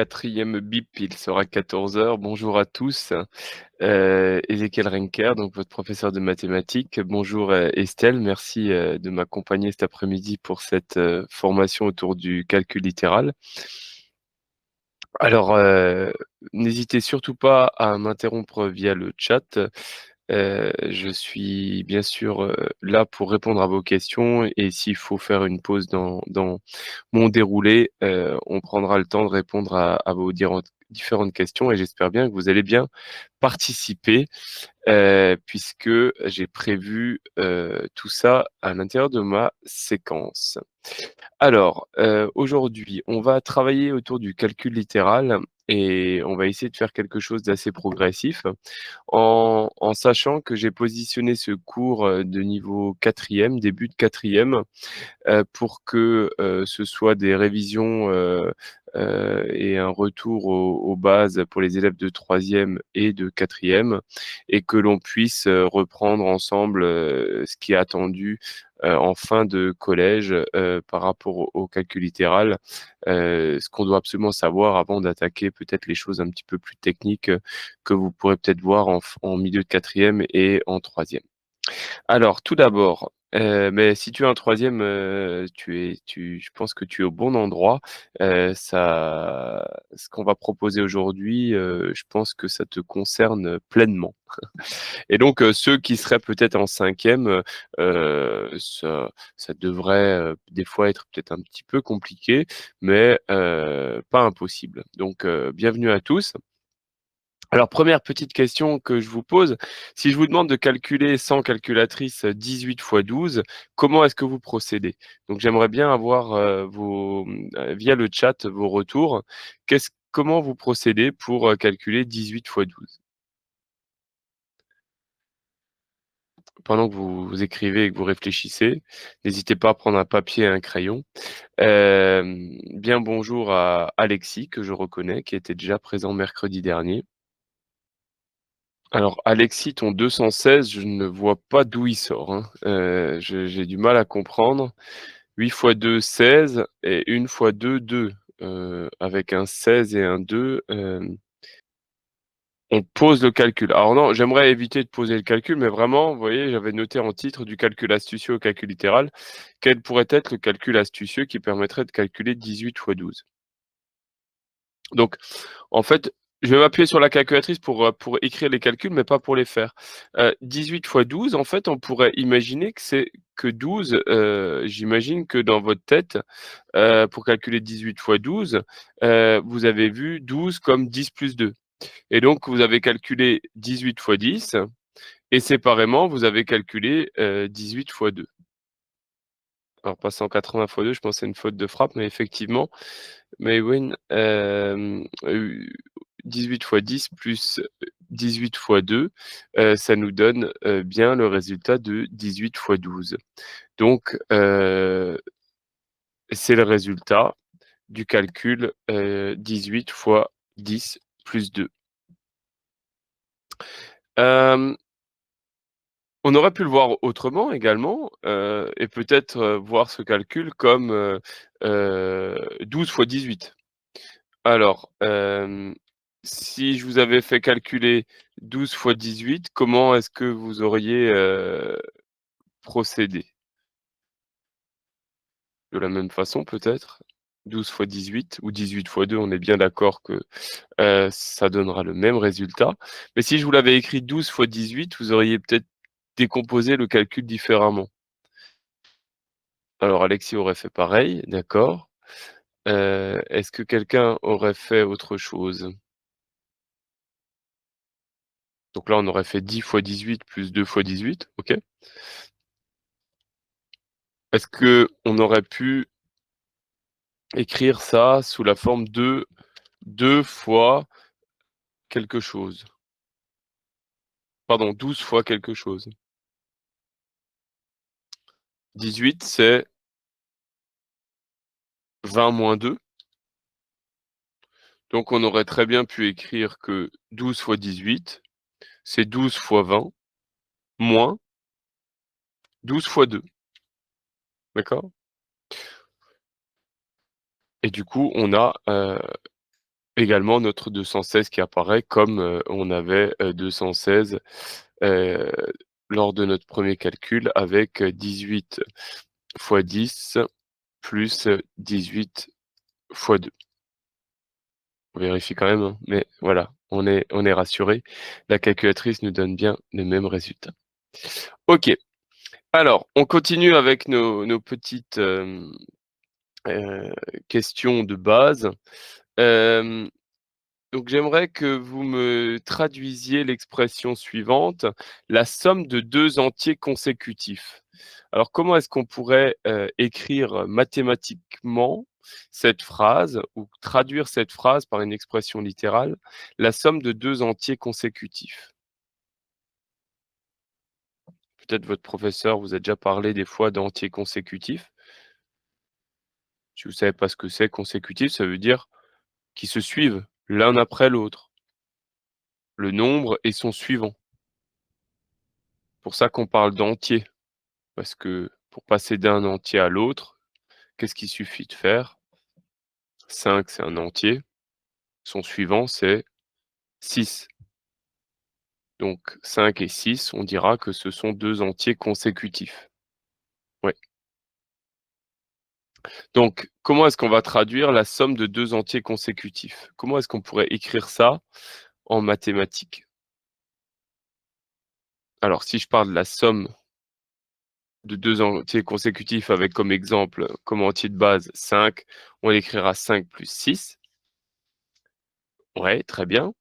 4e bip, il sera 14 heures. Bonjour à tous, Ezekiel Renker, donc votre professeur de mathématiques. Bonjour, Estelle, merci, de m'accompagner cet après-midi pour cette, formation autour du calcul littéral. Alors, n'hésitez surtout pas à m'interrompre via le chat. Je suis bien sûr, là pour répondre à vos questions et s'il faut faire une pause dans mon déroulé, on prendra le temps de répondre à vos différentes questions et j'espère bien que vous allez bien participer, puisque j'ai prévu, tout ça à l'intérieur de ma séquence. Alors, aujourd'hui, on va travailler autour du calcul littéral et on va essayer de faire quelque chose d'assez progressif en sachant que j'ai positionné ce cours, de niveau quatrième, début de quatrième, pour que, ce soit des révisions, et un retour aux bases pour les élèves de troisième et de quatrième et que l'on puisse, reprendre ensemble, ce qui est attendu, en fin de collège, par rapport au calcul littéral. Ce qu'on doit absolument savoir avant d'attaquer peut-être les choses un petit peu plus techniques, que vous pourrez peut-être voir en milieu de quatrième et en troisième. Alors, tout d'abord, mais si tu es un troisième, je pense que tu es au bon endroit. Ce qu'on va proposer aujourd'hui, je pense que ça te concerne pleinement. Et donc, ceux qui seraient peut-être en cinquième, ça devrait, des fois être peut-être un petit peu compliqué, mais pas impossible. Donc, bienvenue à tous. Alors, première petite question que je vous pose, si je vous demande de calculer sans calculatrice 18 fois 12, comment est-ce que vous procédez? Donc j'aimerais bien avoir, via le chat, vos retours. Comment vous procédez pour, calculer 18 fois 12? Pendant que vous écrivez et que vous réfléchissez, n'hésitez pas à prendre un papier et un crayon. Bien bonjour à Alexis, que je reconnais, qui était déjà présent mercredi dernier. Alors Alexis, ton 216, je ne vois pas d'où il sort, hein. J'ai du mal à comprendre. 8 fois 2, 16 et 1 fois 2, 2. Avec un 16 et un 2, on pose le calcul. Alors non, j'aimerais éviter de poser le calcul, mais vraiment, vous voyez, j'avais noté en titre du calcul astucieux au calcul littéral. Quel pourrait être le calcul astucieux qui permettrait de calculer 18 fois 12? Donc, en fait, je vais m'appuyer sur la calculatrice pour écrire les calculs, mais pas pour les faire. 18 fois 12, en fait, on pourrait imaginer que 12, j'imagine que dans votre tête, pour calculer 18 fois 12, vous avez vu 12 comme 10 plus 2 et donc vous avez calculé 18 fois 10 et séparément, vous avez calculé, 18 fois 2. Alors pas 180 fois 2, je pense que c'est une faute de frappe, mais effectivement, Maewyn, 18 fois 10 plus 18 fois 2, ça nous donne, bien le résultat de 18 fois 12. Donc, c'est le résultat du calcul, 18 fois 10 plus 2. Hem, on aurait pu le voir autrement également, et peut-être, voir ce calcul comme, 12 fois 18. Alors, si je vous avais fait calculer 12 fois 18, comment est-ce que vous auriez, procédé? De la même façon peut-être? 12 fois 18 ou 18 fois 2, on est bien d'accord que, ça donnera le même résultat. Mais si je vous l'avais écrit 12 fois 18, vous auriez peut-être décomposé le calcul différemment. Alors Alexis aurait fait pareil, d'accord. Est-ce que quelqu'un aurait fait autre chose? Donc là, on aurait fait 10 fois 18 plus 2 fois 18, OK. Est-ce qu'on aurait pu écrire ça sous la forme de 2 fois quelque chose? Pardon, 12 fois quelque chose. 18, c'est 20 moins 2. Donc on aurait très bien pu écrire que 12 fois 18, c'est 12 fois 20 moins 12 fois 2. D'accord? Et du coup, on a, Également notre 216 qui apparaît comme, on avait, 216, heu, lors de notre premier calcul avec, 18 fois 10 plus, 18 fois 2. On vérifie quand même, hein, mais voilà, on est rassuré. La calculatrice nous donne bien le même résultat. OK, alors on continue avec nos petites, heu, questions de base. Hem Donc j'aimerais que vous me traduisiez l'expression suivante: «La somme de 2 entiers consécutifs». Alors comment est-ce qu'on pourrait, écrire mathématiquement cette phrase ou traduire cette phrase par une expression littérale? La somme de 2 entiers consécutifs. Peut-être votre professeur vous a déjà parlé des fois d'entiers consécutifs? Si vous savez pas ce que c'est consécutif, ça veut dire qui se suivent l'un après l'autre, le nombre et son suivant. Pour ça qu'on parle d'entiers. Parce que pour passer d'un entier à l'autre, qu'est-ce qu'il suffit de faire? 5, c'est un entier, son suivant, c'est 6. Donc 5 et 6, on dira que ce sont 2 entiers consécutifs. Ouais. Donc comment est-ce qu'on va traduire la somme de 2 entiers consécutifs? Comment est-ce qu'on pourrait écrire ça en mathématiques? Alors si je parle de la somme de 2 entiers consécutifs avec comme exemple, comme entier de base 5, on écrira 5 plus 6. Ouais, très bien.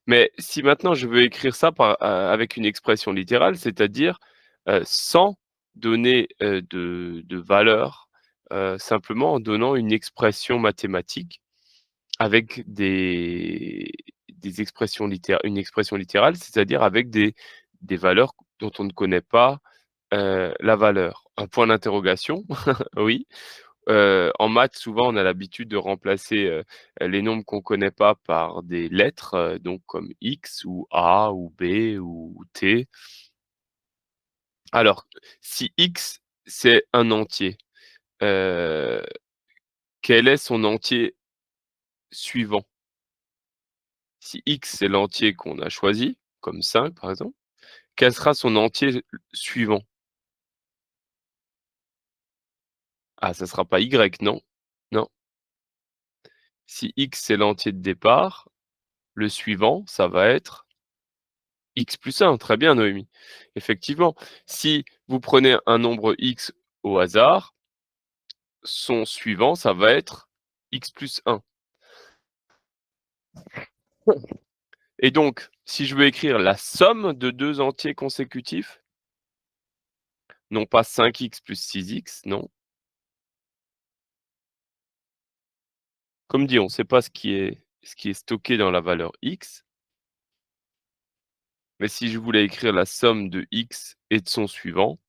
Mais si maintenant je veux écrire ça avec une expression littérale, c'est-à-dire, sans donner, de valeur, simplement en donnant une expression mathématique avec des expressions une expression littérale, c'est-à-dire avec des valeurs dont on ne connaît pas, la valeur. Un point d'interrogation, oui. En maths, souvent, on a l'habitude de remplacer, les nombres qu'on connaît pas par des lettres, donc comme X ou A ou B ou T. Alors, si X, c'est un entier, heu, quel est son entier suivant? Si X, c'est l'entier qu'on a choisi, comme 5 par exemple, quel sera son entier suivant? Ah, ça sera pas Y, non? Non. Si X, c'est l'entier de départ, le suivant, ça va être X plus 1, très bien Noémie. Effectivement, si vous prenez un nombre X au hasard, son suivant, ça va être X plus 1. Et donc, si je veux écrire la somme de 2 entiers consécutifs, non pas 5x plus 6x, non. Comme dit, on ne sait pas ce qui est stocké dans la valeur X, mais si je voulais écrire la somme de X et de son suivant,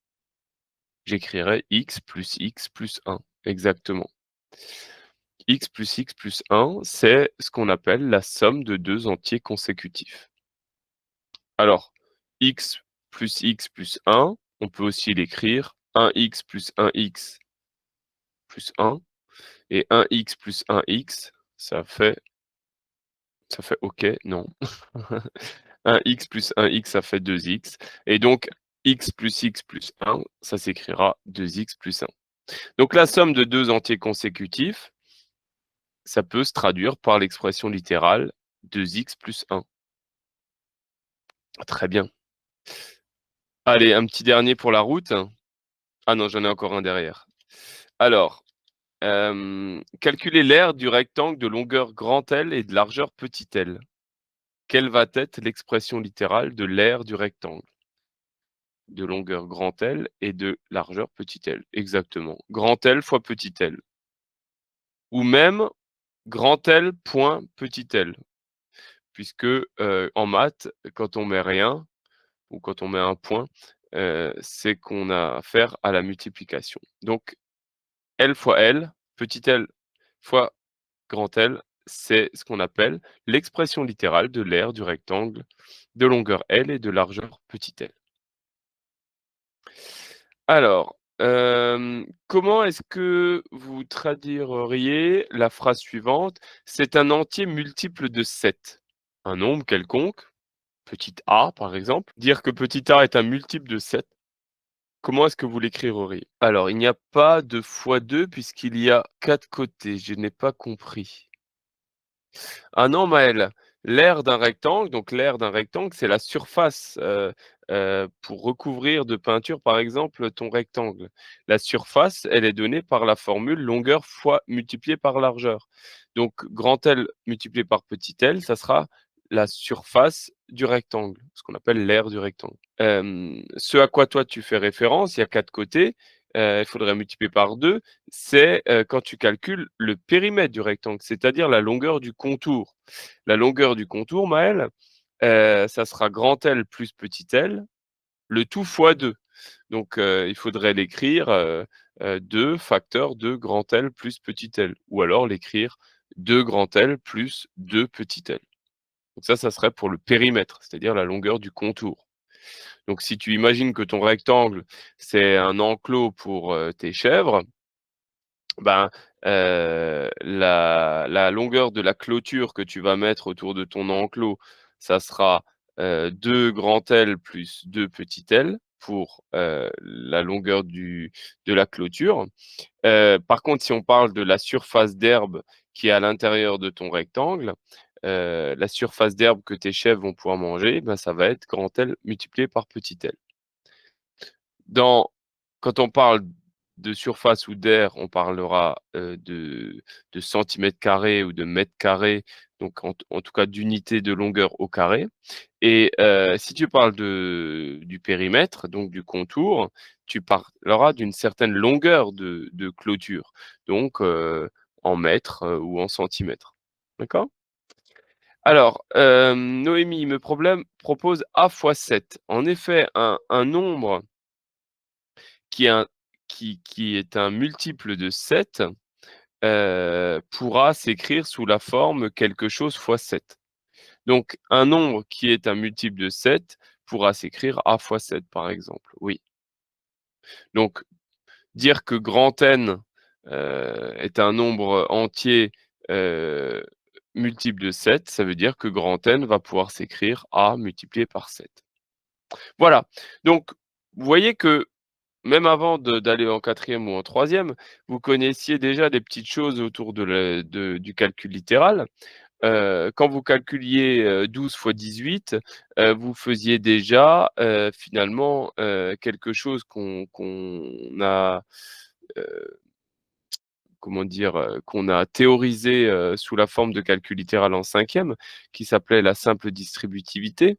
j'écrirais X plus 1, exactement. X plus 1, c'est ce qu'on appelle la somme de 2 entiers consécutifs. Alors, x plus 1, on peut aussi l'écrire 1x plus 1x plus 1 et 1x plus 1x, ça fait OK, non. 1x plus 1x, ça fait 2x et donc x plus 1, ça s'écrira 2x plus 1. Donc la somme de 2 entiers consécutifs, ça peut se traduire par l'expression littérale 2x plus 1. Très bien. Allez, un petit dernier pour la route. Ah non, j'en ai encore un derrière. Alors, calculer l'aire du rectangle de longueur grand L et de largeur petit l. Quelle va être l'expression littérale de l'aire du rectangle? De longueur grand L et de largeur petit l. Exactement. Grand L fois petit l. Ou même grand L point petit l. Puisque, en maths, quand on met rien ou quand on met un point, c'est qu'on a affaire à la multiplication. Donc L fois L, petit l fois grand L, c'est ce qu'on appelle l'expression littérale de l'aire du rectangle de longueur L et de largeur petit l. Alors Comment est-ce que vous traduiriez la phrase suivante: «C'est un entier multiple de 7»? Un nombre quelconque, petit a par exemple, dire que petit a est un multiple de 7. Comment est-ce que vous l'écririez? Alors, il n'y a pas de fois 2 puisqu'il y a 4 côtés, je n'ai pas compris. Ah non, Maël, l'aire d'un rectangle, donc l'aire d'un rectangle, c'est la surface, pour recouvrir de peinture, par exemple, ton rectangle. La surface, elle est donnée par la formule longueur fois multipliée par largeur. Donc grand L multiplié par petit l, ça sera la surface du rectangle, ce qu'on appelle l'aire du rectangle. Ce à quoi toi tu fais référence, il y a 4 côtés, il faudrait multiplier par 2. C'est, quand tu calcules le périmètre du rectangle, c'est-à-dire la longueur du contour. La longueur du contour, Maël, ça sera grand L plus petit l, le tout fois 2. Donc, il faudrait l'écrire, 2 facteur de grand L plus petit l ou alors l'écrire 2 grand L plus 2 petit l. Donc ça serait pour le périmètre, c'est-à-dire la longueur du contour. Donc si tu imagines que ton rectangle, c'est un enclos pour, tes chèvres, ben, la longueur de la clôture que tu vas mettre autour de ton enclos, ça sera, 2 grand L plus 2 petit l pour, la longueur de la clôture. Par contre, si on parle de la surface d'herbe qui est à l'intérieur de ton rectangle, la surface d'herbe que tes chèvres vont pouvoir manger, ben, ça va être grand L multiplié par petit l. Dans Quand on parle de surface ou d'aire, on parlera, de centimètres carrés ou de mètres carrés, donc en tout cas d'unités de longueur au carré et si tu parles du périmètre, donc du contour, tu parleras d'une certaine longueur de clôture, donc en mètres, ou en centimètres. D'accord? Alors, Noémie me problème propose A fois 7. En effet, un nombre qui est un qui est un multiple de 7, pourra s'écrire sous la forme quelque chose fois 7. Donc un nombre qui est un multiple de 7 pourra s'écrire A fois 7, par exemple, oui. Donc dire que grand N, est un nombre entier, heu, multiple de 7, ça veut dire que grand N va pouvoir s'écrire A multiplié par 7. Voilà, donc vous voyez que même avant d'aller en quatrième ou en troisième, vous connaissiez déjà des petites choses autour du calcul littéral. Quand vous calculiez, 12 fois 18, vous faisiez déjà, finalement, quelque chose qu'on a, heu, comment dire? Qu'on a théorisé, sous la forme de calcul littéral en cinquième, qui s'appelait la simple distributivité.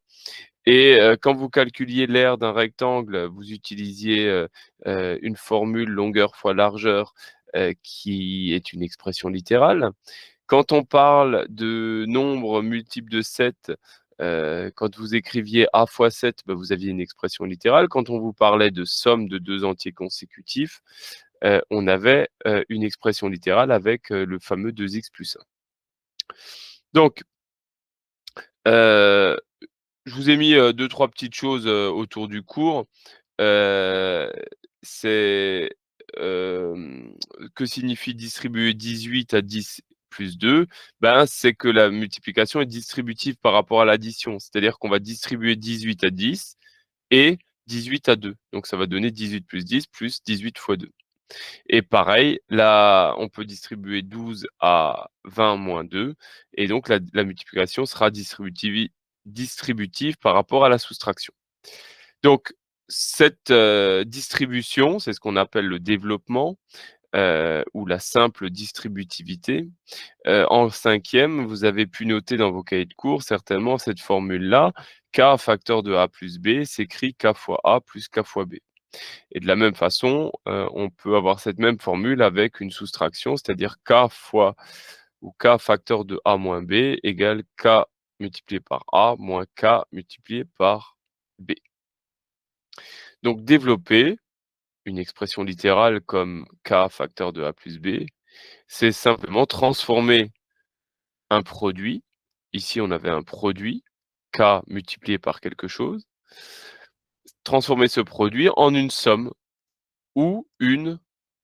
Et quand vous calculiez l'aire d'un rectangle, vous utilisiez, une formule longueur fois largeur, qui est une expression littérale. Quand on parle de nombres multiples de 7, quand vous écriviez A fois 7, bah, vous aviez une expression littérale. Quand on vous parlait de somme de 2 entiers consécutifs, on avait, une expression littérale avec, le fameux 2x plus 1. Donc, heu, je vous ai mis, 2-3 petites choses, autour du cours. Heu, c'est, que signifie distribuer 18 à 10 plus 2? Ben, c'est que la multiplication est distributive par rapport à l'addition. C'est-à-dire qu'on va distribuer 18 à 10 et 18 à 2. Donc ça va donner 18 plus 18 fois 2. Et pareil, là, on peut distribuer 12 à 20 moins 2 et donc la multiplication sera distributive par rapport à la soustraction. Donc cette, distribution, c'est ce qu'on appelle le développement, ou la simple distributivité. En cinquième, vous avez pu noter dans vos cahiers de cours certainement cette formule-là: K facteur de A plus B s'écrit K fois A plus K fois B. Et de la même façon, on peut avoir cette même formule avec une soustraction, c'est-à-dire K fois ou K facteur de A moins B égale K multiplié par A moins K multiplié par B. Donc développer une expression littérale comme K facteur de A plus B, c'est simplement transformer un produit, ici on avait un produit, K multiplié par quelque chose, transformer ce produit en une somme. ou une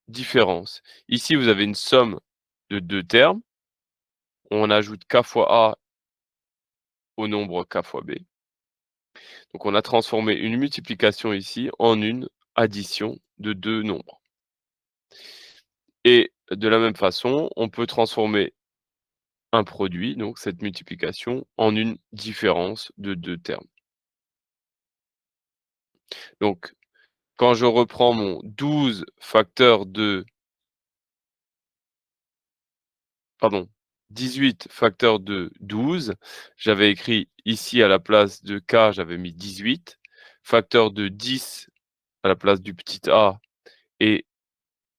différence. Ici, vous avez une somme de 2 termes. On ajoute k fois a au nombre k fois b. Donc on a transformé une multiplication ici en une addition de 2 nombres. Et de la même façon, on peut transformer un produit, donc cette multiplication, en une différence de 2 termes. Donc quand je reprends mon 12 facteur de pardon, 18 facteur de 12, j'avais écrit ici à la place de k, j'avais mis 18, facteur de 10 à la place du petit a et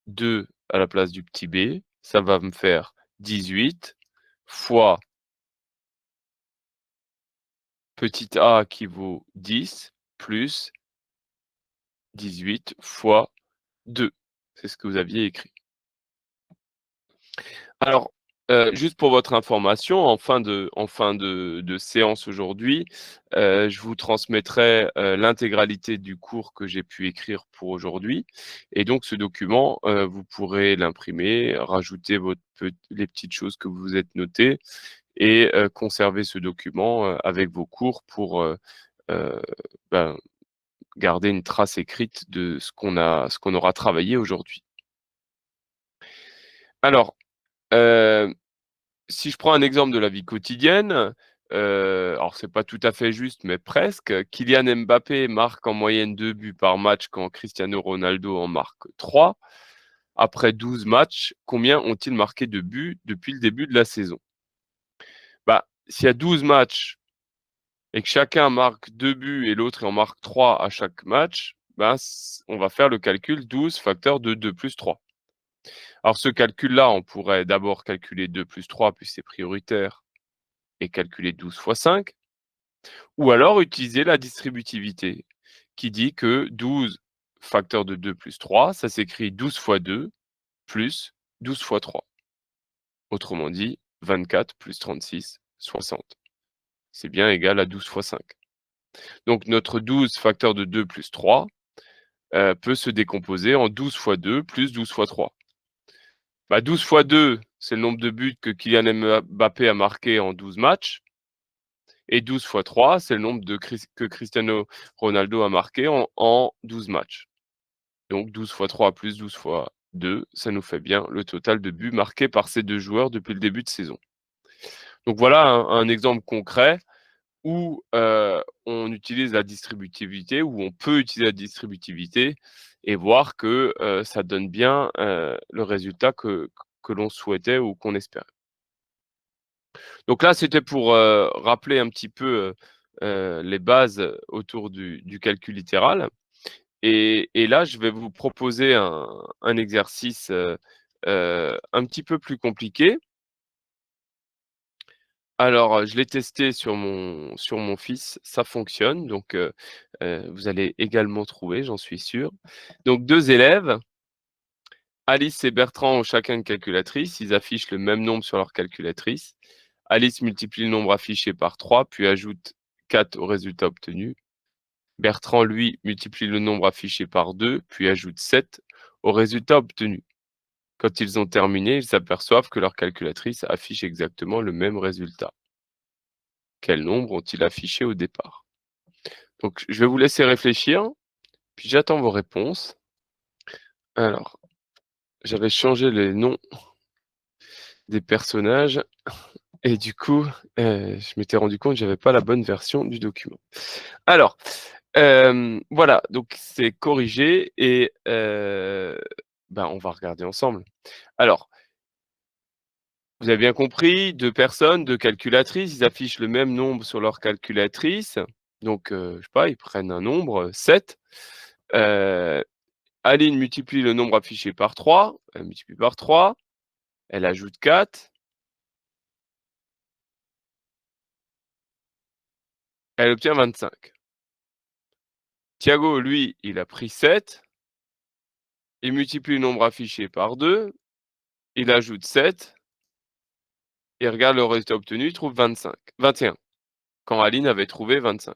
2 à la place du petit b, ça va me faire 18 fois petit a qui vaut 10 plus 18 fois 2. C'est ce que vous aviez écrit. Alors, juste pour votre information, en fin de séance aujourd'hui, je vous transmettrai, l'intégralité du cours que j'ai pu écrire pour aujourd'hui et donc ce document, vous pourrez l'imprimer, rajouter les petites choses que vous vous êtes notées et conserver ce document, avec vos cours pour, heu, ben, garder une trace écrite de ce qu'on aura travaillé aujourd'hui. Alors, heu si je prends un exemple de la vie quotidienne, alors c'est pas tout à fait juste, mais presque. Kylian Mbappé marque en moyenne 2 buts par match quand Cristiano Ronaldo en marque 3. Après 12 matchs, combien ont-ils marqué de buts depuis le début de la saison? Bah, s'il y a 12 matchs et que chacun marque 2 buts et l'autre il en marque 3 à chaque match, ben, on va faire le calcul 12 facteur de 2 plus 3. Alors ce calcul-là, on pourrait d'abord calculer 2 plus 3 puis c'est prioritaire et calculer 12 fois 5. Ou alors utiliser la distributivité qui dit que 12 facteur de 2 plus 3, ça s'écrit 12 fois 2 plus 12 fois 3. Autrement dit, 24 plus 36, 60. C'est bien égal à 12 fois 5. Donc notre 12 facteur de 2 plus 3 peut se décomposer en 12 fois 2 plus 12 fois 3. 12 fois 2, c'est le nombre de buts que Kylian Mbappé a marqué en 12 matchs. Et 12 fois 3, c'est le nombre que Cristiano Ronaldo a marqué en 12 matchs. Donc 12 fois 3 plus 12 fois 2, ça nous fait bien le total de buts marqués par ces 2 joueurs depuis le début de saison. Donc voilà un exemple concret où, on utilise la distributivité, où on peut utiliser la distributivité et voir que, ça donne bien, le résultat que l'on souhaitait ou qu'on espérait. Donc là, c'était pour, rappeler un petit peu, les bases autour du calcul littéral et là, je vais vous proposer un exercice, un petit peu plus compliqué. Alors, je l'ai testé sur mon fils, ça fonctionne donc vous allez également trouver, j'en suis sûr. Donc 2 élèves, Alice et Bertrand ont chacun une calculatrice, ils affichent le même nombre sur leur calculatrice. Alice multiplie le nombre affiché par 3, puis ajoute 4 au résultat obtenu. Bertrand, lui, multiplie le nombre affiché par 2, puis ajoute 7 au résultat obtenu. Quand ils ont terminé, ils s'aperçoivent que leur calculatrice affiche exactement le même résultat. Quel nombre ont-ils affiché au départ? Donc, je vais vous laisser réfléchir, puis j'attends vos réponses. Alors, j'avais changé les noms des personnages et du coup, je m'étais rendu compte que j'avais pas la bonne version du document. Alors, voilà, donc c'est corrigé et on va regarder ensemble. Alors, vous avez bien compris, 2 personnes, 2 calculatrices, ils affichent le même nombre sur leur calculatrice. Donc, je sais pas, ils prennent un nombre, 7. Heu, Aline multiplie le nombre affiché par 3, elle multiplie par 3, elle ajoute 4, elle obtient 25. Thiago, lui, il a pris 7, il multiplie le nombre affiché par 2, il ajoute 7 et regarde le résultat obtenu, il trouve 21, quand Aline avait trouvé 25.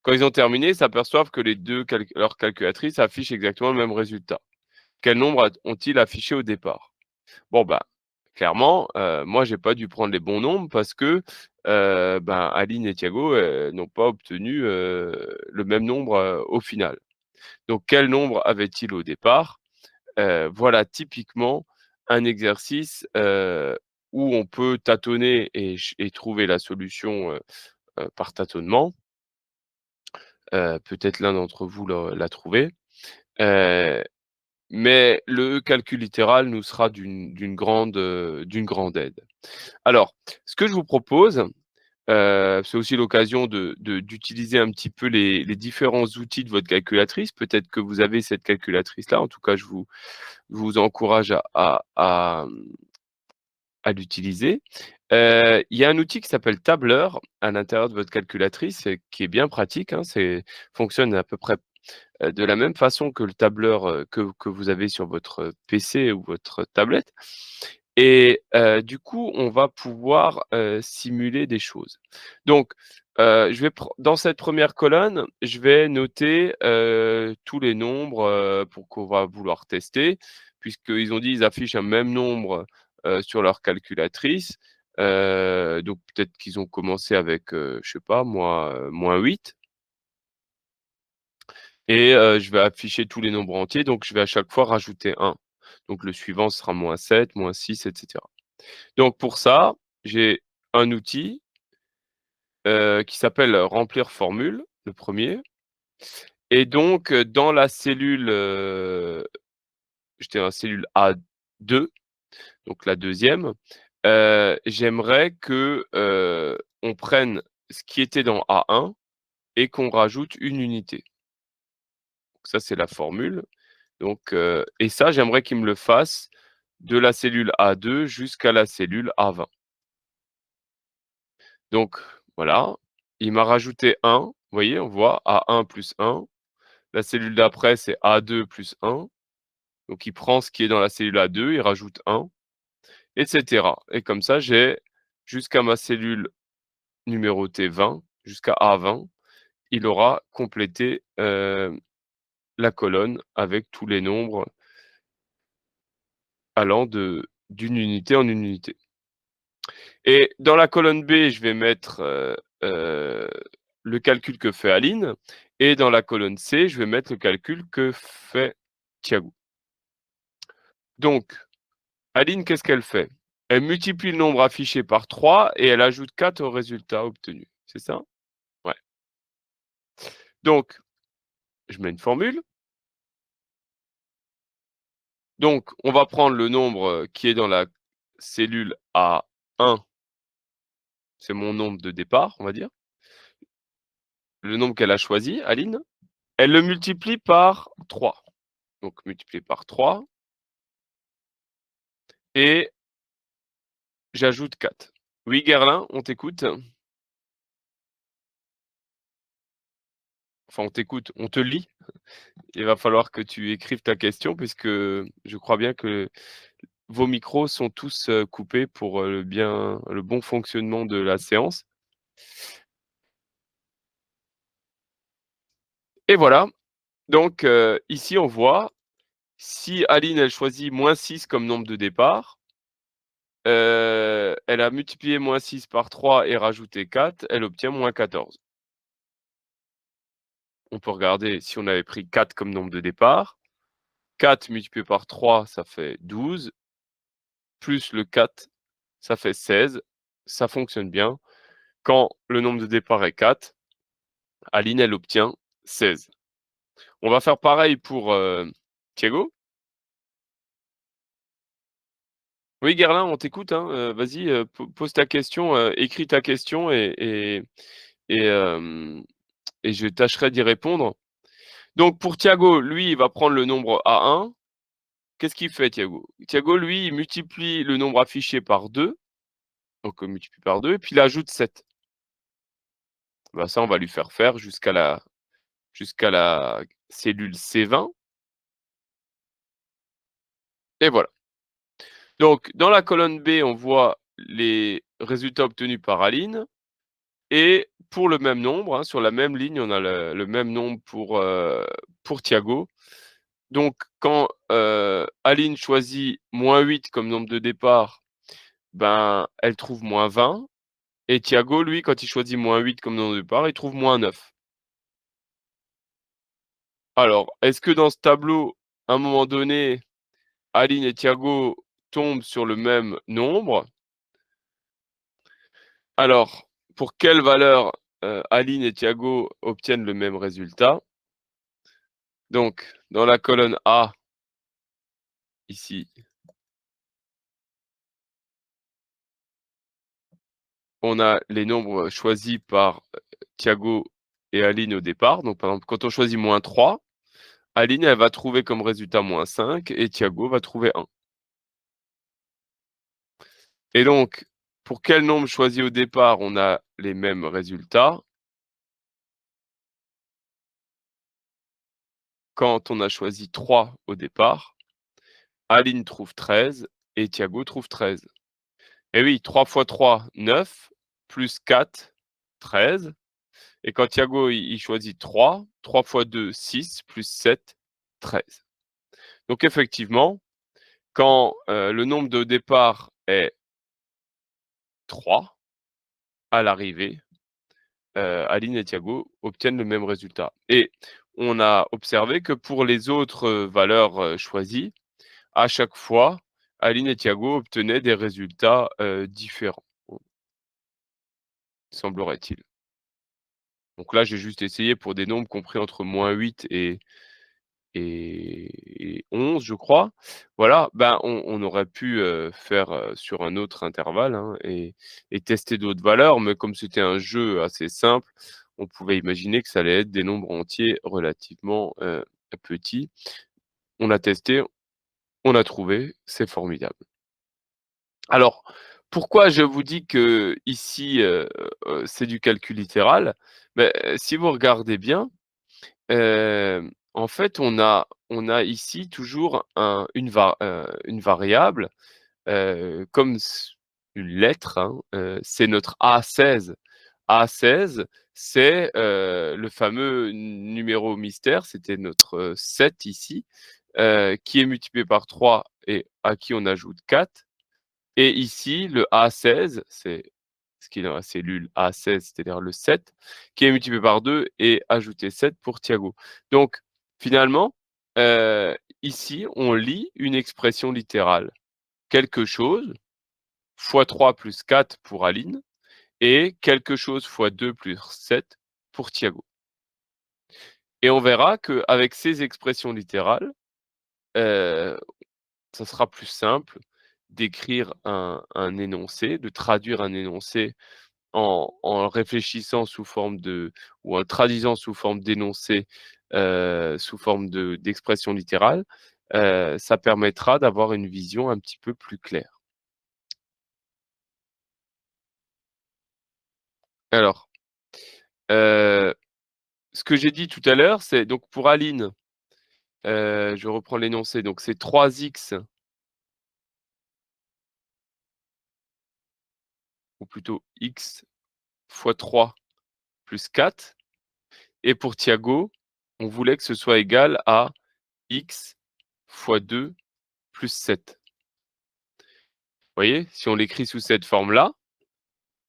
Quand ils ont terminé, ils s'aperçoivent que les 2 leurs calculatrices affichent exactement le même résultat. Quel nombre ont-ils affiché au départ? Bon, bah, clairement, moi, j'ai pas dû prendre les bons nombres parce que, ben, Aline et Thiago, n'ont pas obtenu, le même nombre, au final. Donc quel nombre avait-il au départ? Voilà typiquement un exercice, où on peut tâtonner et trouver la solution, par tâtonnement. Peut-être l'un d'entre vous l'a trouvé. Heu, mais le calcul littéral nous sera d'une grande aide. Alors, ce que je vous propose, c'est aussi l'occasion d'utiliser un petit peu les différents outils de votre calculatrice. Peut-être que vous avez cette calculatrice-là. En tout cas, je vous encourage à l'utiliser. Il y a un outil qui s'appelle Tableur à l'intérieur de votre calculatrice et qui est bien pratique, hein. C'est fonctionne à peu près, de la même façon que le tableur, que vous avez sur votre PC ou votre tablette et du coup, on va pouvoir, simuler des choses. Donc, je vais pren dans cette première colonne, je vais noter, tous les nombres, pour qu'on va vouloir tester, puisqu'ils ont dit: ils affichent un même nombre, sur leur calculatrice. Donc peut-être qu'ils ont commencé avec, je sais pas moi, -8 et je vais afficher tous les nombres entiers, donc je vais à chaque fois rajouter 1. Donc le suivant sera -7, -6 et cetera. Donc pour ça, j'ai un outil, qui s'appelle, remplir formule, le premier et donc dans la cellule, j'étais dans la cellule A2, donc la deuxième, j'aimerais que, on prenne ce qui était dans A1 et qu'on rajoute une unité. Donc ça, c'est la formule. Donc et ça, j'aimerais qu'il me le fasse de la cellule A2 jusqu'à la cellule A20. Donc voilà, il m'a rajouté 1, vous voyez, on voit A1 plus 1. La cellule d'après, c'est A2 plus 1. Donc il prend ce qui est dans la cellule A2, il rajoute 1 et cetera et comme ça, j'ai jusqu'à ma cellule numérotée 20, jusqu'à A20, il aura complété, la colonne avec tous les nombres allant d'une unité en une unité. Et dans la colonne B, je vais mettre, le calcul que fait Aline et dans la colonne C, je vais mettre le calcul que fait Thiago. Donc Aline, qu'est-ce qu'elle fait? Elle multiplie le nombre affiché par 3 et elle ajoute 4 au résultat obtenu. C'est ça? Ouais. Donc je mets une formule. Donc on va prendre le nombre, qui est dans la cellule A1, c'est mon nombre de départ, on va dire, le nombre qu'elle a choisi, Aline. Elle le multiplie par 3. Donc multiplié par 3 et j'ajoute 4. Oui, Guerlain, on t'écoute. Enfin, on t'écoute, on te lit. Il va falloir que tu écrives ta question puisque je crois bien que vos micros sont tous, coupés pour, le bon fonctionnement de la séance et voilà. Donc, ici, on voit si Aline, elle choisit -6 comme nombre de départ, elle a multiplié -6 par 3 et rajouté 4, elle obtient -14. On peut regarder si on avait pris 4 comme nombre de départ. 4 multiplié par 3, ça fait 12, plus le 4, ça fait 16. Ça fonctionne bien. Quand le nombre de départ est 4, Aline, elle obtient 16. On va faire pareil pour, Thiago. Oui, Guerlain, on t'écoute, hein, vas-y, pose ta question, écris ta question et hem et je tâcherai d'y répondre. Donc pour Thiago, lui, il va prendre le nombre A1. Qu'est-ce qu'il fait Thiago? Thiago, lui, il multiplie le nombre affiché par 2, donc multiplie par 2 et puis il ajoute 7. Bah, ça, on va lui faire jusqu'à la cellule C20 et voilà. Donc dans la colonne B, on voit les résultats obtenus par Aline et pour le même nombre, hein, sur la même ligne, on a le même nombre pour Thiago. Donc quand, Aline choisit -8 comme nombre de départ, ben, elle trouve -20 et Thiago, lui, quand il choisit -8 comme nombre de départ, il trouve -9. Alors, est-ce que dans ce tableau, à un moment donné, Aline et Thiago tombent sur le même nombre? Alors, pour quelle valeur, Aline et Thiago obtiennent le même résultat? Donc, dans la colonne A, ici, on a les nombres choisis par, Thiago et Aline au départ. Donc, par exemple, quand on choisit -3, Aline, elle va trouver comme résultat -5 et Thiago va trouver 1. Et donc, pour quel nombre choisi au départ, on a les mêmes résultats? Quand on a choisi 3 au départ, Aline trouve 13 et Thiago trouve 13. Et oui, 3 fois 3, 9, plus 4, 13. Et quand Thiago, il choisit 3, 3 fois 2, 6, plus 7, 13. Donc effectivement, quand, le nombre de départ est 3, à l'arrivée, Aline et Thiago obtiennent le même résultat. Et on a observé que pour les autres, valeurs, choisies, à chaque fois, Aline et Thiago obtenaient des résultats, différents, semblerait-il. Donc là, j'ai juste essayé pour des nombres compris entre -8 et 11, je crois. Voilà, ben, on aurait pu, faire, sur un autre intervalle, hein, et tester d'autres valeurs, mais comme c'était un jeu assez simple, on pouvait imaginer que ça allait être des nombres entiers relativement, petits. On a testé, on a trouvé, c'est formidable. Alors, pourquoi je vous dis qu'ici, c'est du calcul littéral? Beh, si vous regardez bien, en fait, on a ici toujours une variable, comme une lettre, hein, c'est notre A16. A16, c'est, le fameux numéro mystère, c'était notre, 7 ici, qui est multiplié par 3 et à qui on ajoute 4. Et ici, le A16, c'est ce qui est dans la cellule A16, c'est-à-dire le 7, qui est multiplié par 2 et ajouté 7 pour Thiago. Donc finalement, heu, ici, on lit une expression littérale. Quelque chose fois 3 plus 4 pour Aline et quelque chose fois 2 plus 7 pour Thiago. Et on verra qu'avec ces expressions littérales, heu, ça sera plus simple d'écrire un énoncé, de traduire un énoncé en réfléchissant sous forme de ou en traduisant sous forme d'énoncé, sous forme d'expression littérale, ça permettra d'avoir une vision un petit peu plus claire. Alors, heu, ce que j'ai dit tout à l'heure, c'est donc pour Aline, je reprends l'énoncé, donc c'est 3x ou plutôt x fois 3 plus 4 et pour Thiago, on voulait que ce soit égal à x fois 2 plus 7. Vous voyez? Si on l'écrit sous cette forme-là,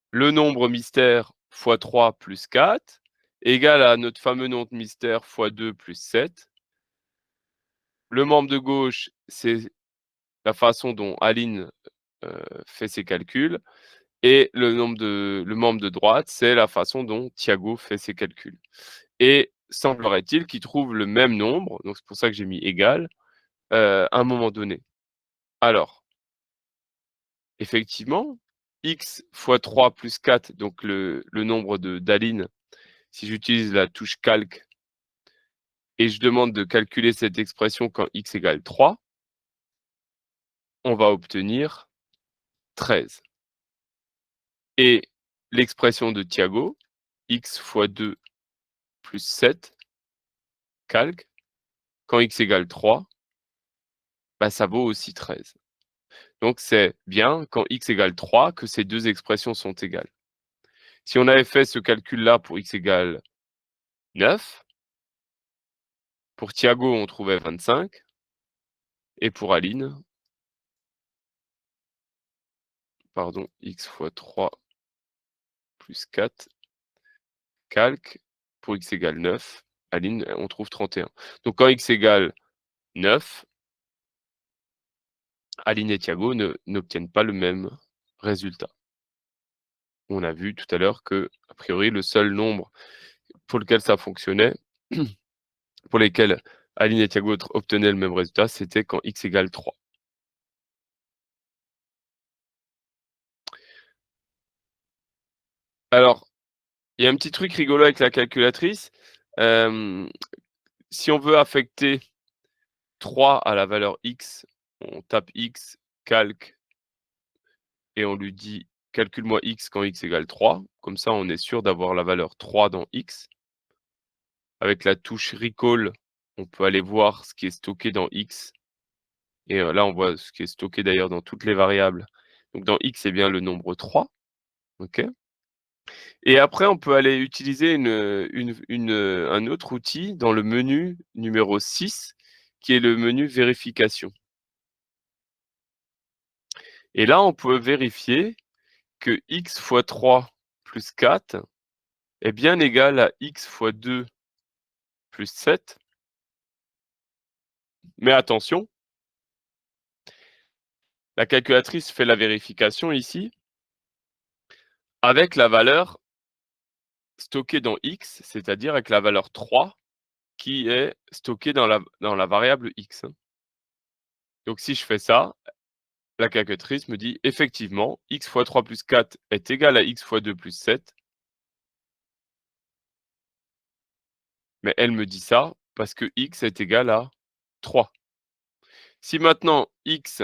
le nombre mystère fois 3 plus 4 égale à notre fameux nombre mystère fois 2 plus 7. Le membre de gauche, c'est la façon dont Aline, fait ses calculs et le membre de droite, c'est la façon dont Thiago fait ses calculs. Et semblerait-il qu'ils trouvent le même nombre, donc c'est pour ça que j'ai mis égal, à un moment donné. Alors, effectivement, x fois 3 plus 4, donc le nombre d'Aline, si j'utilise la touche calque et je demande de calculer cette expression quand x égale 3, on va obtenir 13. Et l'expression de Thiago, x fois 2 plus 7, calque, quand x égale 3, bah, ça vaut aussi 13. Donc c'est bien quand x égale 3 que ces 2 expressions sont égales. Si on avait fait ce calcul-là pour x égale 9, Pour Thiago, on trouvait 25 et pour Aline, pardon, x fois 3 plus 4 calque, pour x égale 9, Aline, on trouve 31. Donc quand x égale 9, Aline et Thiago n'obtiennent pas le même résultat. On a vu tout à l'heure que, a priori, le seul nombre pour lequel ça fonctionnait, pour lesquels Aline et Thiago obtenaient le même résultat, c'était quand x égale 3. Alors, il y a un petit truc rigolo avec la calculatrice. Si on veut affecter 3 à la valeur x, on tape x, calque, et on lui dit calcule-moi x quand x égale 3. Comme ça, on est sûr d'avoir la valeur 3 dans x. Avec la touche recall, on peut aller voir ce qui est stocké dans x. Et là, on voit ce qui est stocké d'ailleurs dans toutes les variables. Donc dans x, c'est bien le nombre 3. OK. Et après, on peut aller utiliser un autre outil dans le menu numéro 6, qui est le menu vérification. Et là, on peut vérifier que x fois 3 plus 4 est bien égal à x fois 2 plus 7. Mais attention, la calculatrice fait la vérification ici avec la valeur stockée dans x, c'est-à-dire avec la valeur 3 qui est stockée dans la variable x. Donc si je fais ça, la calculatrice me dit effectivement x fois 3 plus 4 est égal à x fois 2 plus 7. Mais elle me dit ça parce que x est égal à 3. Si maintenant x,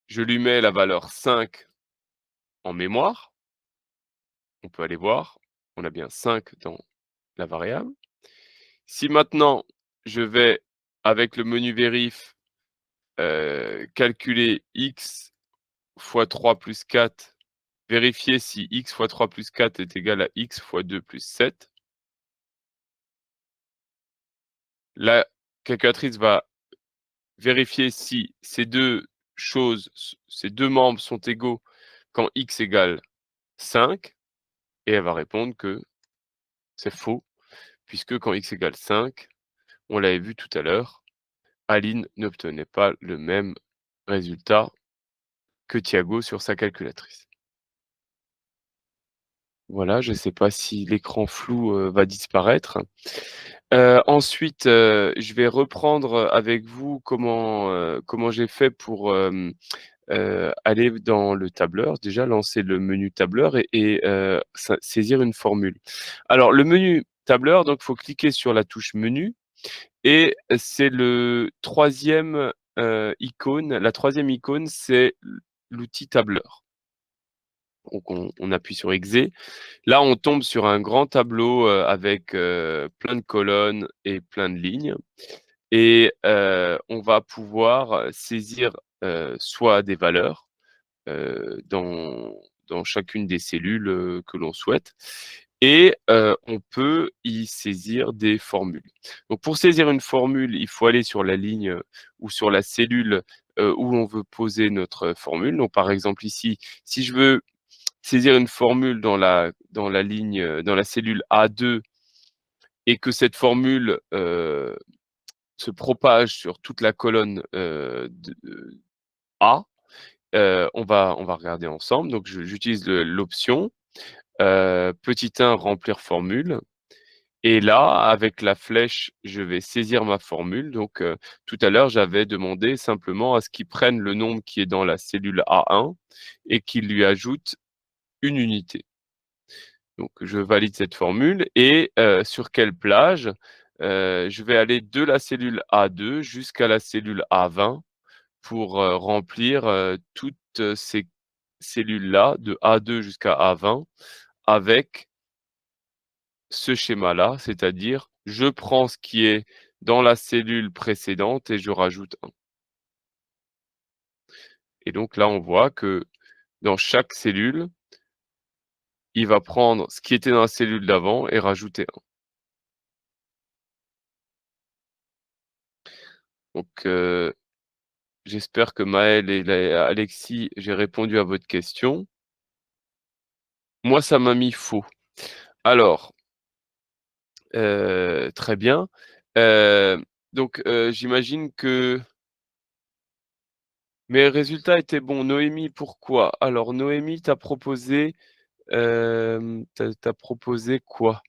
je lui mets la valeur 5 en mémoire, on peut aller voir, on a bien 5 dans la variable. Si maintenant je vais avec le menu vérif calculer x fois 3 plus 4, vérifier si x fois 3 plus 4 est égal à x fois 2 plus 7. La calculatrice va vérifier si ces deux ces deux membres sont égaux quand x égale 5 et elle va répondre que c'est faux puisque quand x égale 5, on l'avait vu tout à l'heure, Aline n'obtenait pas le même résultat que Thiago sur sa calculatrice. Voilà, je ne sais pas si l'écran flou, va disparaître. Ensuite, je vais reprendre avec vous comment j'ai fait pour, aller dans le tableur. Déjà lancer le menu tableur et saisir une formule. Alors le menu tableur, donc il faut cliquer sur la touche menu et c'est le troisième icône. La troisième icône, c'est l'outil tableur. Donc on appuie sur Exe. Là, on tombe sur un grand tableau, avec, plein de colonnes et plein de lignes et on va pouvoir saisir, soit des valeurs, dans chacune des cellules, que l'on souhaite et on peut y saisir des formules. Donc pour saisir une formule, il faut aller sur la ligne, ou sur la cellule, où on veut poser notre formule. Donc par exemple ici, si je veux saisir une formule dans la ligne, dans la cellule A2 et que cette formule, se propage sur toute la colonne, A, on va regarder ensemble. Donc j'utilise l'option, petit 1 remplir formule et là, avec la flèche, je vais saisir ma formule. Donc tout à l'heure, j'avais demandé simplement à ce qu'il prenne le nombre qui est dans la cellule A1 et qu'il lui ajoute une unité. Donc je valide cette formule et sur quelle plage? Je vais aller de la cellule A2 jusqu'à la cellule A20 pour, remplir, toutes, ces cellules-là, de A2 jusqu'à A20 avec ce schéma-là, c'est-à-dire je prends ce qui est dans la cellule précédente et je rajoute 1. Et donc là, on voit que dans chaque cellule, il va prendre ce qui était dans la cellule d'avant et rajouter 1. Donc, j'espère que Maël et Alexis, j'ai répondu à votre question. Moi, ça m'a mis faux. Alors, très bien. Heu, donc, j'imagine que mes résultats étaient bons. Noémie, pourquoi? Alors Noémie t'a proposé, t'a proposé quoi?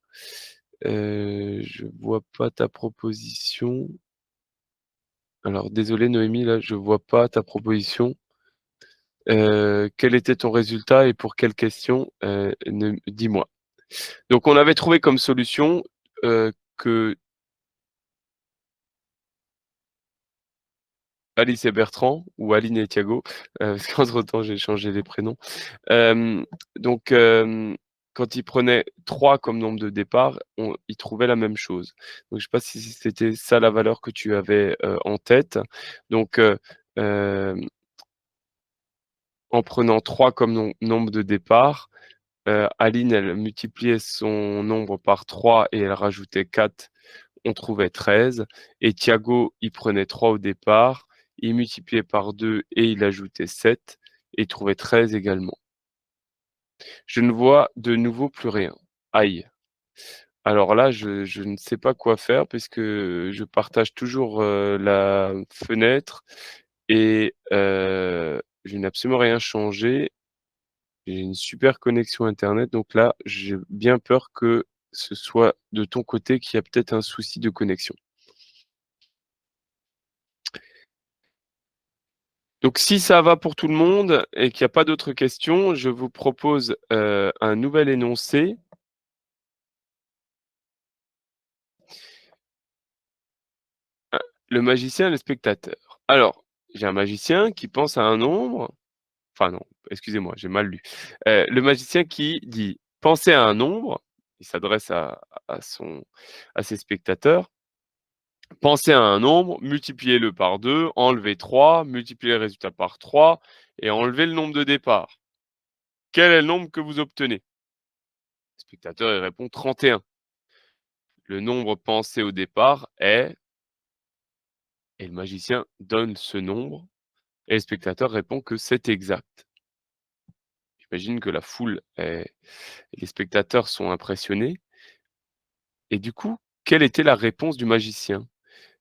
Je vois pas ta proposition. Alors désolé Noémie, là, je vois pas ta proposition. Quel était ton résultat et pour quelle question? Ne dis-moi. Donc on avait trouvé comme solution, que Alice et Bertrand ou Aline et Thiago, parce qu'entre-temps j'ai changé les prénoms. Hem, donc quand ils prenaient 3 comme nombre de départ, ils trouvaient la même chose. Donc je ne sais pas si c'était ça la valeur que tu avais, en tête. Donc hem, en prenant 3 comme nombre de départ, Aline, elle multipliait son nombre par 3 et elle rajoutait 4. On trouvait 13 et Thiago, il prenait 3 au départ, il multipliait par 2 et il ajoutait 7 et il trouvait 13 également. Je ne vois de nouveau plus rien. Aïe! Alors là, je ne sais pas quoi faire puisque je partage toujours, la fenêtre et je n'ai absolument rien changé. J'ai une super connexion internet, donc là, j'ai bien peur que ce soit de ton côté qu'il y a peut-être un souci de connexion. Donc si ça va pour tout le monde et qu'il y a pas d'autres questions, je vous propose, un nouvel énoncé. Le magicien et le spectateur. Alors, j'ai un magicien qui pense à un nombre, enfin non, excusez-moi, j'ai mal lu. Le magicien qui dit: «Pensez à un nombre», il s'adresse à son à ses spectateurs. «Pensez à un nombre, multipliez-le par 2, enlevez 3, multipliez le résultat par 3 et enlevez le nombre de départ. Quel est le nombre que vous obtenez?» Le spectateur, il répond: 31. Le nombre pensé au départ est, et le magicien donne ce nombre et le spectateur répond que c'est exact. J'imagine que la foule est les spectateurs sont impressionnés et du coup, quelle était la réponse du magicien?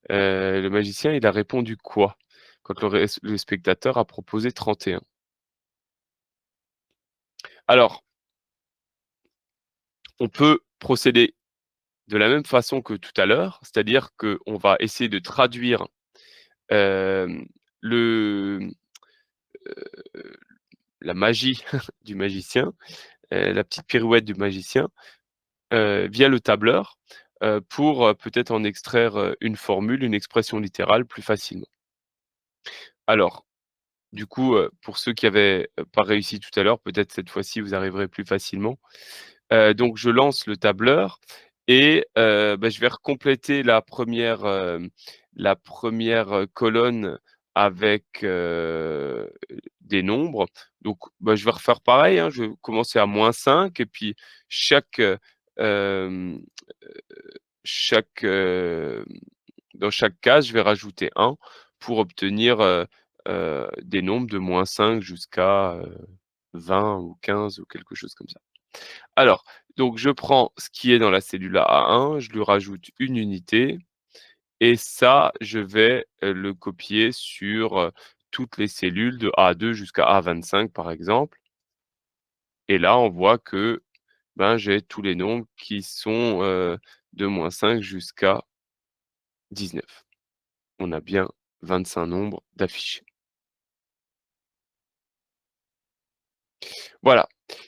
Le magicien, il a répondu quoi? Quand le spectateur a proposé 31. Alors, on peut procéder de la même façon que tout à l'heure, c'est-à-dire qu'on va essayer de traduire, hem, le, la magie du magicien, la petite pirouette du magicien, via le tableur, pour, peut-être en extraire, une formule, une expression littérale plus facilement. Alors, du coup, pour ceux qui avaient, pas réussi tout à l'heure, peut-être cette fois-ci vous arriverez plus facilement. Donc je lance le tableur et bah, je vais recompléter la première colonne avec, des nombres. Donc bah, je vais refaire pareil, hein, je vais commencer à -5 et puis chaque, hem, chaque, dans chaque case, je vais rajouter 1 pour obtenir, des nombres de -5 jusqu'à, 20 ou 15 ou quelque chose comme ça. Alors, donc je prends ce qui est dans la cellule A1, je lui rajoute une unité et ça, je vais, le copier sur, toutes les cellules de A2 jusqu'à A25 par exemple et là, on voit que, ben, j'ai tous les nombres qui sont, de -5 jusqu'à 19. On a bien 25 nombres d'affichés. Voilà.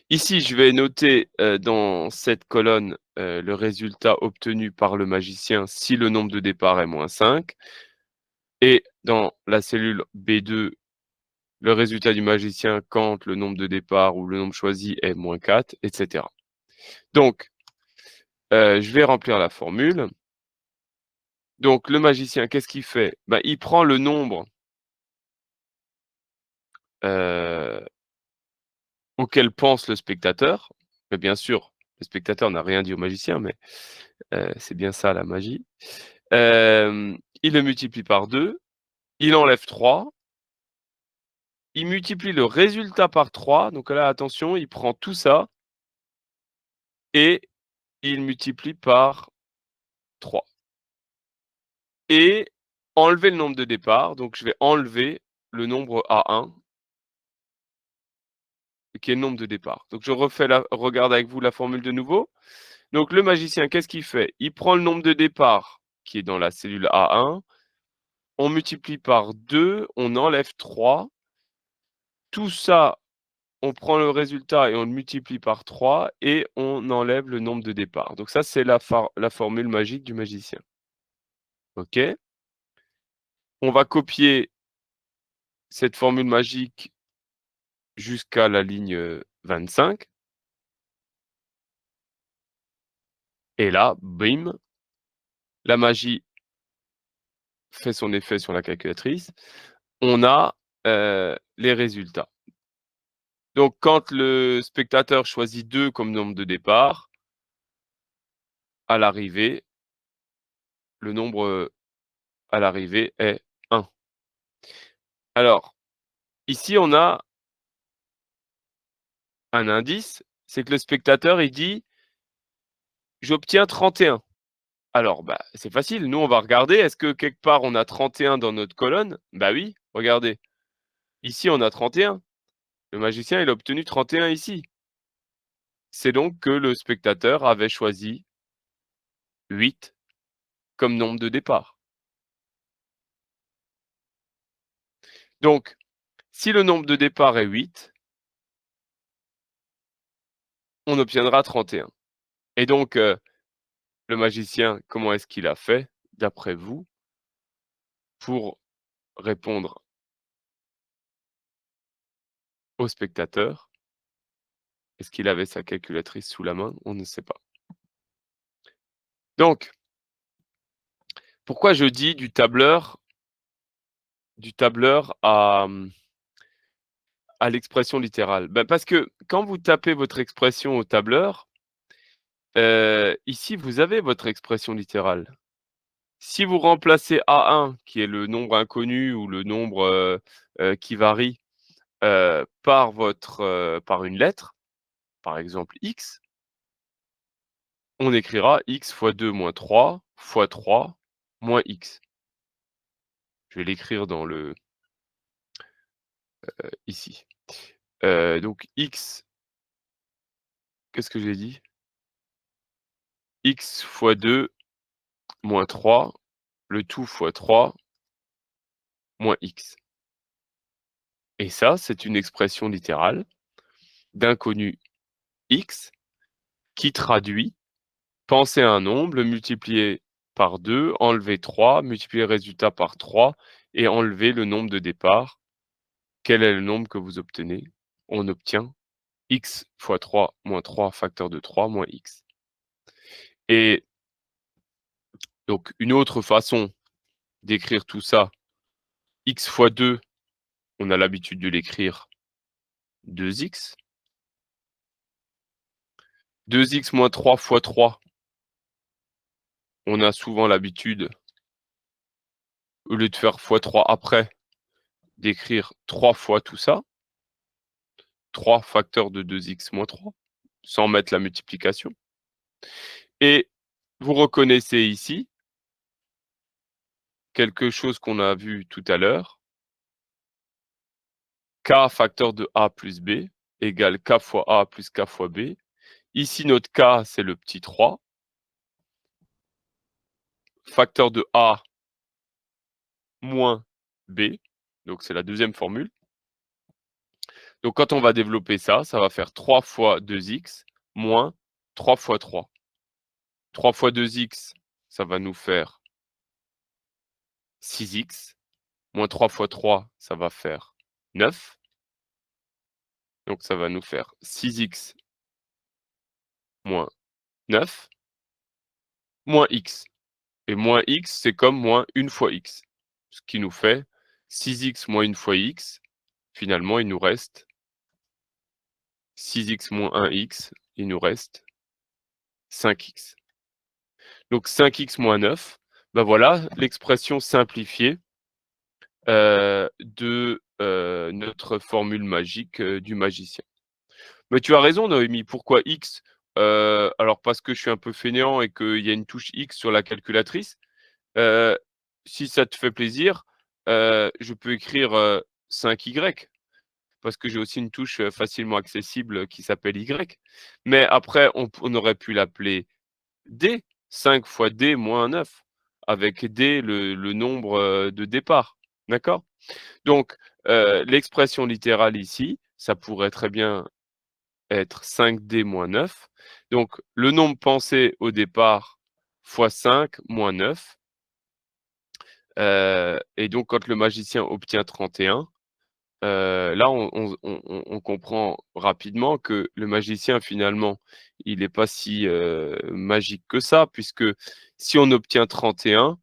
Ici, je vais noter, dans cette colonne, le résultat obtenu par le magicien si le nombre de départ est -5 et dans la cellule B2, le résultat du magicien quand le nombre de départ ou le nombre choisi est -4 et cetera. Donc, je vais remplir la formule. Donc le magicien, qu'est-ce qu'il fait? Bah, il prend le nombre, heu, auquel pense le spectateur. Mais bien sûr, le spectateur n'a rien dit au magicien, mais c'est bien ça la magie. Hem, il le multiplie par 2, il enlève 3, il multiplie le résultat par 3, donc là attention, il prend tout ça et il multiplie par 3 et enlever le nombre de départ, donc je vais enlever le nombre A1 qui est le nombre de départ. Donc je regarde avec vous la formule de nouveau. Donc le magicien, qu'est-ce qu'il fait? Il prend le nombre de départ qui est dans la cellule A1, on multiplie par 2, on enlève 3. Tout ça, on prend le résultat et on le multiplie par 3 et on enlève le nombre de départ. Donc ça, c'est la formule magique du magicien. OK? On va copier cette formule magique jusqu'à la ligne 25 et là, bim, la magie fait son effet sur la calculatrice. On a, les résultats. Donc quand le spectateur choisit 2 comme nombre de départ, à l'arrivée, le nombre, à l'arrivée est 1. Alors, ici, on a un indice, c'est que le spectateur, il dit: «J'obtiens 31». Alors, bah, c'est facile, nous, on va regarder, est-ce que quelque part on a 31 dans notre colonne? Bah oui, regardez, ici on a 31. Le magicien, il a obtenu 31 ici. C'est donc que le spectateur avait choisi 8 comme nombre de départ. Donc, si le nombre de départ est 8, on obtiendra 31. Et donc, le magicien, comment est-ce qu'il a fait, d'après vous, pour répondre au spectateur? Est-ce qu'il avait sa calculatrice sous la main? On ne sait pas. Donc, pourquoi je dis du tableur à l'expression littérale? Bah, parce que quand vous tapez votre expression au tableur, ici vous avez votre expression littérale. Si vous remplacez A1 qui est le nombre inconnu ou le nombre, qui varie, par une lettre, par exemple X, on écrira X fois 2 moins 3 fois 3 moins X. Je vais l'écrire ici. Donc X, qu'est-ce que j'ai dit? X fois 2 moins 3, le tout fois 3 moins X. Et ça, c'est une expression littérale d'inconnu X qui traduit, penser à un nombre, le multiplier par 2, enlever 3, multiplier le résultat par 3 et enlever le nombre de départ. Quel est le nombre que vous obtenez? On obtient X fois 3 moins 3 facteur de 3 moins X. Et donc une autre façon d'écrire tout ça, X fois 2, on a l'habitude de l'écrire 2x. 2x moins 3 fois 3, on a souvent l'habitude, au lieu de faire fois 3 après, d'écrire 3 fois tout ça. 3 facteur de 2x moins 3, sans mettre la multiplication. Et vous reconnaissez ici quelque chose qu'on a vu tout à l'heure. K facteur de A plus B égale K fois A plus K fois B. Ici, notre K, c'est le petit 3. Facteur de A moins B. Donc, c'est la deuxième formule. Donc, quand on va développer ça, ça va faire 3 fois 2x moins 3 fois 3. 3 fois 2x, ça va nous faire 6x. Moins 3 fois 3, ça va faire 9. Donc, ça va nous faire 6x moins 9 moins x. Et moins x, c'est comme moins 1 fois x. Ce qui nous fait 6x moins 1 fois x. Finalement, il nous reste 6x moins 1x. Il nous reste 5x. Donc 5x moins 9. Bah, voilà l'expression simplifiée, notre formule magique, du magicien. Mais tu as raison Noémie, pourquoi X? Alors parce que je suis un peu fainéant et qu'il y a une touche X sur la calculatrice. Heu, Si ça te fait plaisir, je peux écrire, 5Y parce que j'ai aussi une touche, facilement accessible, qui s'appelle Y. Mais après on aurait pu l'appeler D, 5 fois D moins 9, avec D le nombre, de départ. D'accord? Donc, l'expression littérale ici, ça pourrait très bien être 5D moins 9. Donc le nombre pensé au départ fois 5 moins 9. Et donc quand le magicien obtient 31, là on comprend rapidement que le magicien finalement, il n'est pas si, magique que ça puisque si on obtient 31,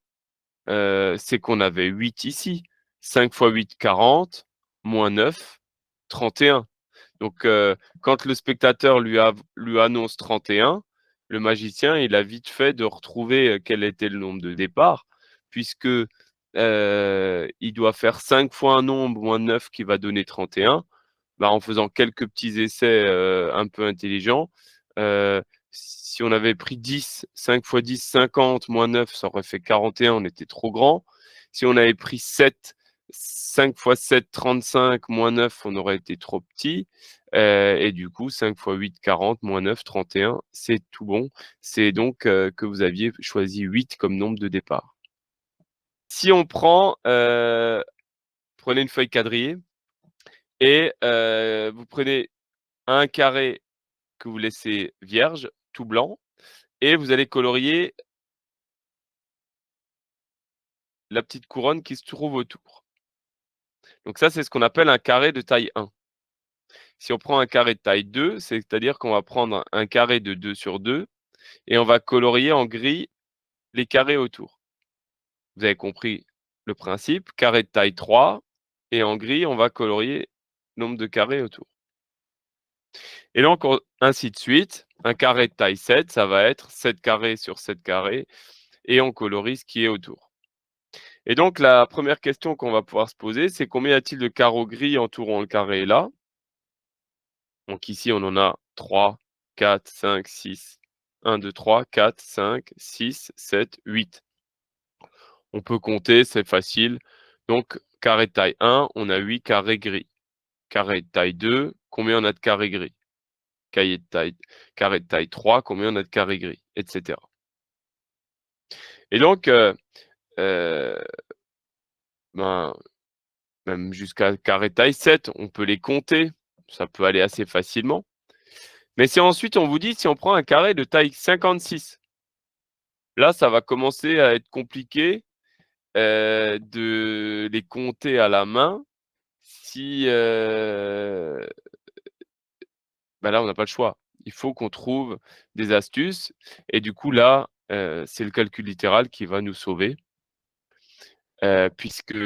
c'est qu'on avait 8 ici. 5 fois 8, 40, moins 9, 31. Donc, quand le spectateur lui annonce 31, le magicien, il a vite fait de retrouver, quel était le nombre de départ puisque, il doit faire 5 fois un nombre moins 9 qui va donner 31. Bah, en faisant quelques petits essais, un peu intelligents, heu, si on avait pris 10, 5 fois 10, 50, moins 9, ça aurait fait 41, on était trop grand. Si on avait pris 7, 5 fois 7, 35, moins 9, on aurait été trop petit, et du coup 5 fois 8, 40, moins 9, 31, c'est tout bon. C'est donc, que vous aviez choisi 8 comme nombre de départ. Si on prend, prenez une feuille quadrillée et vous prenez un carré que vous laissez vierge, tout blanc, et vous allez colorier la petite couronne qui se trouve autour. Donc ça, c'est ce qu'on appelle un carré de taille 1. Si on prend un carré de taille 2, c'est-à-dire qu'on va prendre un carré de 2 sur 2 et on va colorier en gris les carrés autour. Vous avez compris le principe, carré de taille 3 et en gris, on va colorier nombre de carrés autour. Et donc ainsi de suite, un carré de taille 7, ça va être 7 carrés sur 7 carrés et on colorie ce qui est autour. Et donc la première question qu'on va pouvoir se poser, c'est combien y a-t-il de carreaux gris entourant le carré là? Donc ici, on en a 3, 4, 5, 6. 1, 2, 3, 4, 5, 6, 7, 8. On peut compter, c'est facile. Donc carré de taille 1, on a 8 carrés gris. Carré de taille 2, combien on a de carrés gris? Cahier de taille Carré de taille 3, combien on a de carrés gris? Et cetera. Et donc, heu, ben, même jusqu'à carré de taille 7, on peut les compter. Ça peut aller assez facilement. Mais si ensuite on vous dit, si on prend un carré de taille 56, là, ça va commencer à être compliqué, de les compter à la main si, bah, là, on n'a pas le choix. Il faut qu'on trouve des astuces et du coup là, c'est le calcul littéral qui va nous sauver, puisque,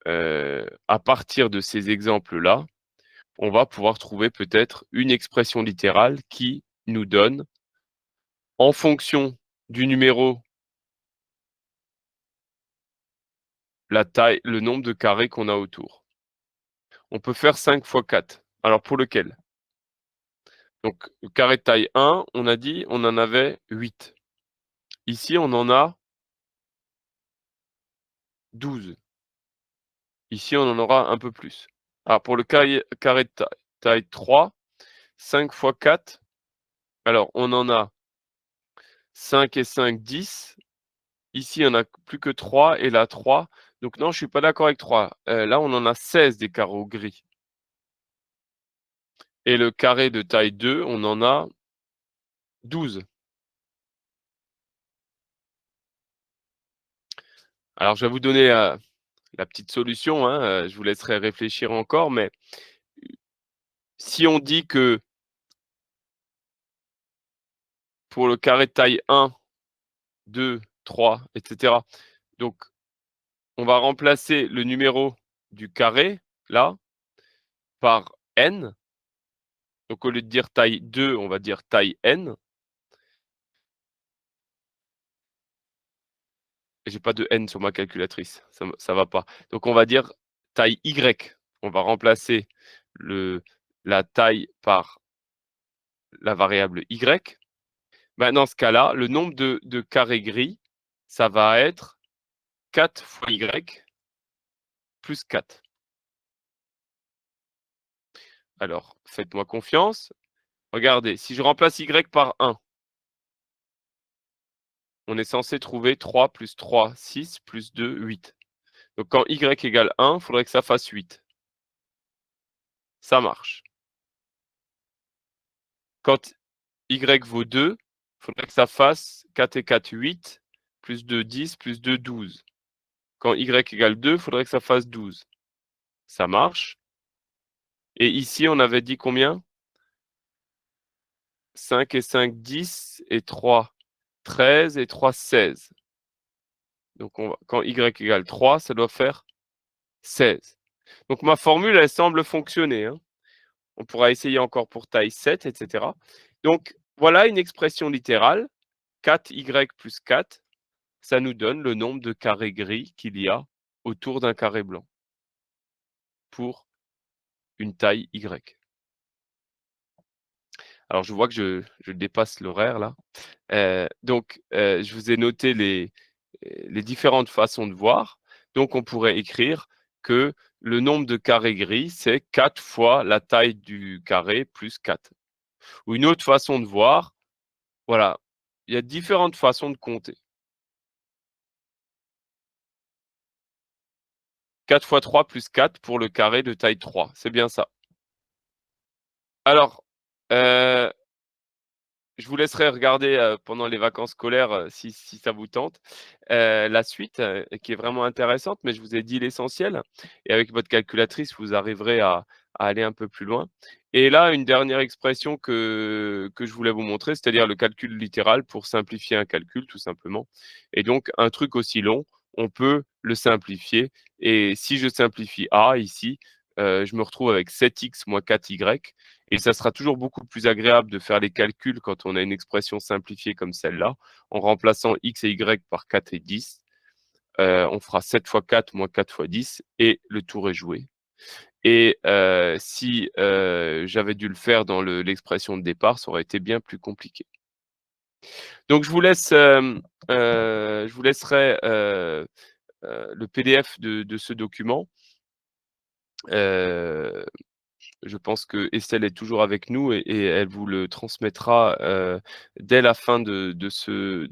à partir de ces exemples-là, on va pouvoir trouver peut-être une expression littérale qui nous donne, en fonction du numéro, la taille, le nombre de carrés qu'on a autour. On peut faire 5 fois 4. Alors pour lequel? Donc carré de taille 1, on a dit, on en avait 8. Ici, on en a 12. Ici, on en aura un peu plus. Alors pour le carré de taille 3, 5 fois 4, alors on en a 5 et 5, 10. Ici, on a plus que 3 et là 3. Donc non, je suis pas d'accord avec 3. Là, on en a 16 des carreaux gris. Et le carré de taille 2, on en a 12. Alors je vais vous donner, la petite solution, hein, je vous laisserai réfléchir encore, mais si on dit que pour le carré de taille 1, 2, 3, et cetera, donc on va remplacer le numéro du carré, là, par n. Donc au lieu de dire taille 2, on va dire taille n. J'ai pas de N sur ma calculatrice, ça va pas. Donc on va dire taille Y. On va remplacer le la taille par la variable Y. Bah, dans ce cas-là, le nombre de carrés gris, ça va être 4 fois Y plus 4. Alors, faites-moi confiance. Regardez, si je remplace Y par 1, on est censé trouver 3 plus 3, 6 plus 2, 8. Donc quand Y égale 1, il faudrait que ça fasse 8. Ça marche. Quand Y vaut 2, il faudrait que ça fasse 4 et 4, 8, plus 2, 10, plus 2, 12. Quand Y égale 2, il faudrait que ça fasse 12. Ça marche. Et ici, on avait dit combien? 5 et 5, 10 et 3, 13 et 3, 16. Donc quand Y égale 3, ça doit faire 16. Donc ma formule, elle semble fonctionner, hein. On pourra essayer encore pour taille 7, etc. Donc voilà une expression littérale, 4Y plus 4, ça nous donne le nombre de carrés gris qu'il y a autour d'un carré blanc pour une taille Y. Alors je vois que je dépasse l'horaire là. Je vous ai noté les différentes façons de voir. Donc on pourrait écrire que le nombre de carrés gris, c'est 4 fois la taille du carré plus 4. Ou une autre façon de voir, voilà, il y a différentes façons de compter. 4 fois 3 plus 4 pour le carré de taille 3, c'est bien ça. Alors, heu je vous laisserai regarder, pendant les vacances scolaires, si ça vous tente, la suite, qui est vraiment intéressante, mais je vous ai dit l'essentiel et avec votre calculatrice, vous arriverez à aller un peu plus loin et là, une dernière expression que je voulais vous montrer, c'est-à-dire le calcul littéral pour simplifier un calcul, tout simplement et donc un truc aussi long, on peut le simplifier et si je simplifie A ici, je me retrouve avec 7x moins 4y et ça sera toujours beaucoup plus agréable de faire les calculs quand on a une expression simplifiée comme celle-là, en remplaçant x et y par 4 et 10. On fera 7 fois 4 moins 4 fois 10 et le tour est joué. Et si j'avais dû le faire dans l'expression de départ, ça aurait été bien plus compliqué. Donc je vous laisserai le PDF de ce document. Heu Je pense que Estelle est toujours avec nous et elle vous le transmettra, dès la fin de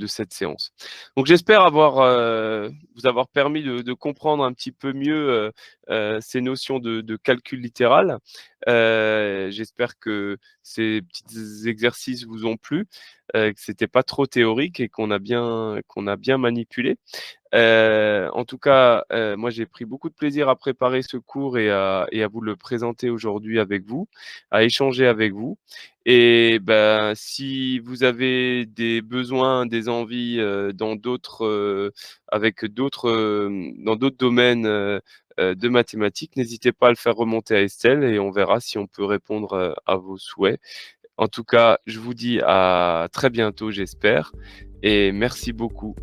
cette séance. Donc j'espère vous avoir permis de comprendre un petit peu mieux, ces notions de calcul littéral. J'espère que ces petits exercices vous ont plu, que c'était pas trop théorique et qu'on a bien manipulé. En tout cas, moi j'ai pris beaucoup de plaisir à préparer ce cours et à vous le présenter aujourd'hui avec vous, à échanger avec vous et ben, si vous avez des besoins, des envies, dans d'autres domaines, de mathématiques, n'hésitez pas à le faire remonter à Estelle et on verra si on peut répondre, à vos souhaits. En tout cas, je vous dis à très bientôt, j'espère et merci beaucoup.